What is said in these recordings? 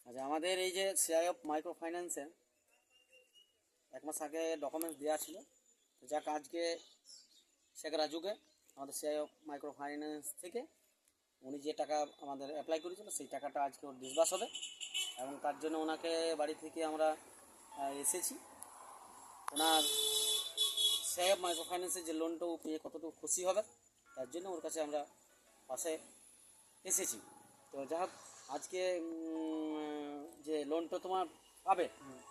আচ্ছা, আমাদের এই যে সিআই অফ মাইক্রো ফাইন্যান্সের 1 মাস আগে ডকুমেন্টস দেওয়া ছিল, তো যাক আজকে শেখ রাজুকে আমাদের সিআই অফ মাইক্রো ফাইন্যান্স থেকে উনি যে টাকা আমাদের অ্যাপ্লাই করেছিল সেই টাকাটা আজকে ওর ডিসবার্স হবে এবং তার জন্য ওনাকে বাড়ি থেকে আমরা এসেছি। ওনার সিআই অফ মাইক্রো ফাইন্যান্সের যে লোনটাও পেয়ে কতটুকু খুশি হবে তার জন্য ওর কাছে আমরা পাশে এসেছি। তো যাই হোক, আজকে যে লোনটা তোমার পাবে,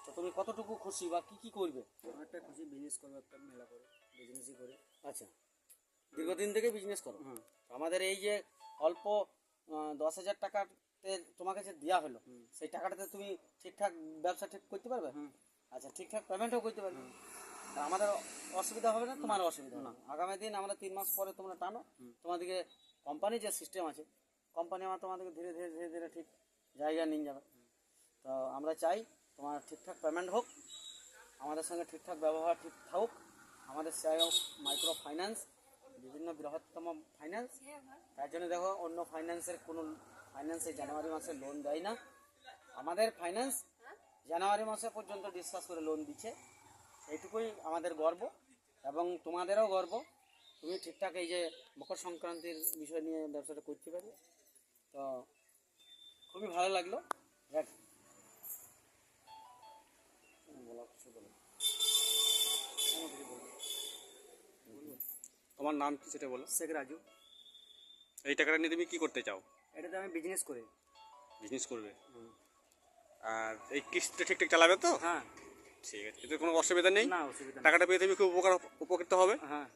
তো তুমি কতটুকু খুশি বা কী করবে? অনেকটা খুশি, বিজনেস করবো, একটা মেলা করে বিজনেসই করে। আচ্ছা, দীর্ঘদিন থেকে বিজনেস করো। হুম। আমাদের এই যে অল্প 10,000 টাকাতে তোমাকে যে দেওয়া হলো, সেই টাকাটাতে তুমি ঠিকঠাক ব্যবসা ঠিক করতে পারবে? আচ্ছা, ঠিকঠাক পেমেন্টও করতে পারবে? আর আমাদের অসুবিধা হবে না, তোমার অসুবিধা না। আগামী দিন আমরা 3 মাস পরে তোমরা টানো, তোমাদেরকে কোম্পানির যে সিস্টেম আছে, কোম্পানি আমার তোমাদেরকে ধীরে ধীরে ধীরে ধীরে ঠিক জায়গা নিয়ে যাবে। তো আমরা চাই তোমার ঠিকঠাক পেমেন্ট হোক, আমাদের সঙ্গে ঠিকঠাক ব্যবহার ঠিক থাকুক। আমাদের সিআই অফ মাইক্রো ফাইন্যান্স বিভিন্ন বৃহত্তম ফাইন্যান্স, তার জন্য দেখো অন্য ফাইন্যান্সের কোনো ফাইন্যান্সে জানুয়ারি মাসে লোন দেয় না। আমাদের ফাইন্যান্স জানুয়ারি মাসে পর্যন্ত ডিসকাস করে লোন দিচ্ছে, এইটুকুই আমাদের গর্ব এবং তোমাদেরও গর্ব। তুমি ঠিকঠাক এই যে মকর সংক্রান্তির বিষয় নিয়ে ব্যবসাটা করতে পারবে, তো খুবই ভালো লাগলো। দেখ তোমার নাম কি সেটা বলো। শেখ রাজু। এই টাকাটা নিয়ে তুমি কি করতে চাও? এটাতে আমি বিজনেস করি। বিজনেস করবে? আর এই কিস্তিটা ঠিকঠাক চালাবে তো? হ্যাঁ। ঠিক আছে, এতে কোনো অসুবিধা নেই। না, অসুবিধা নেই। টাকাটা পেয়ে তুমি খুব উপকৃত হবে। হ্যাঁ।